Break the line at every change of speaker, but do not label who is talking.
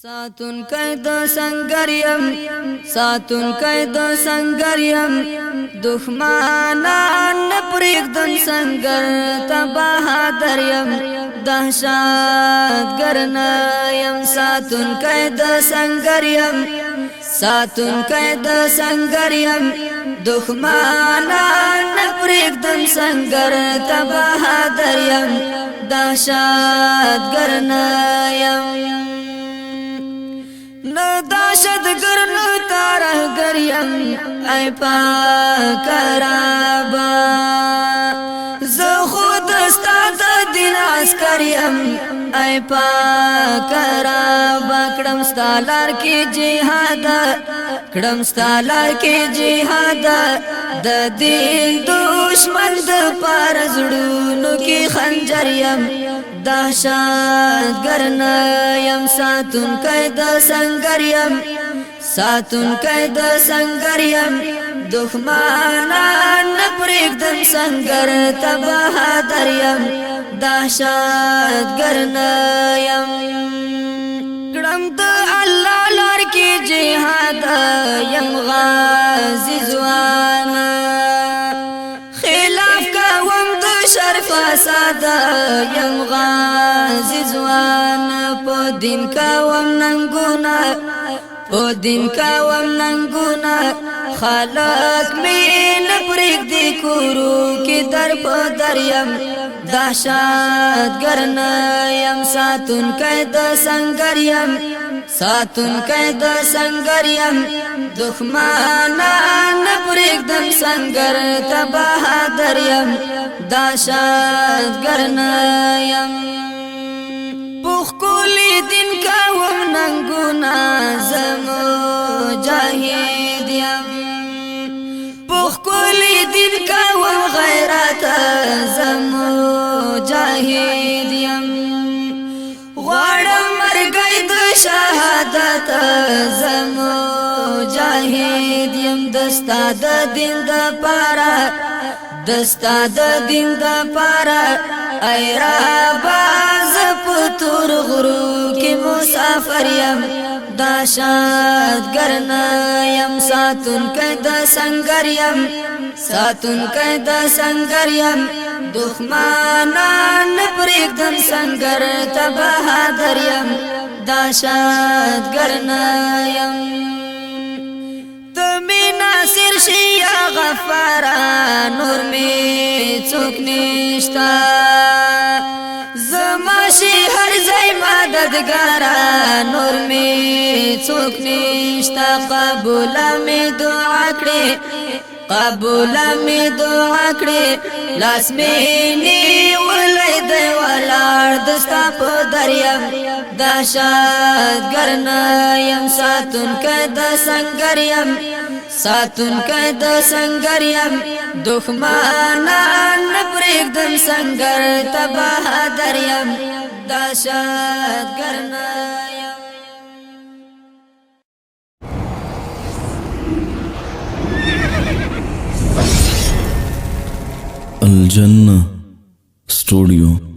ساتون کید سنگریم ساتون کید سنگریم دښمنان پریک دن سنگر تباہ دریم دهشت گرنایم ساتون کید سنگریم ساتون کید سنگریم دښمنان پریک دن سنگر تباہ دریم دهشت گرنایم داشت گرن تارہ گریم ای پاکرابا زو خود استاد دین عسکریم ای پاکرابا کڑم ستالار کی جہاد کڑم ستالار کی جہاد د دین دشمن د پار زړونو کی خنجریم دهشت گرنایم ساتون کید سنگریم ساتون کید سنگریم دښمنان پریږدم سنگر تباہ دریم دهشت گرنایم کړم د الله لار کې جهاد یم غازی ځوان خلاف کوم د شر فساد یم غازی ځوان په دین کوم ننګونه په دین کوم ننګونه خلق مين پرېږدي کورو کې در په دریم دهشت گرنایم ساتون کید سنگریم ساتون کید سنگریم دښمنان پرېږدم سنگر تباہ دریم دهشت گرنایم پوخ کولی دین کوم ننګونه زمو جاهد یم پوخ کولی دین کوم غیرت زمو جاهد یم غواړم مرګی د شهادت زمو جاهد یم دستا د دین د پاره دستا د دین د پاره ای ربا ز پتور غرو کې مسافر یم دهشت گرنایم ساتون کید سنگریم ساتون کید سنگریم دښمنان پریږدم سنگر تباہ دریم دهشت گرنایم تمی ناصر شیا غفارا نور می څوک نشتا زماشي هر ځای مددګارا نور می څوک نشتا قبول می دعا کړې قبول می دعا کړې لاس می نیولې دی ولاړ دستا په دریم دهشت گرنایم ساتون کید سنگریم ساتون کید سنگریم دښمنان پرېږدم سنگر تباہ دریم دهشت گرنایم
الجنة ستوديو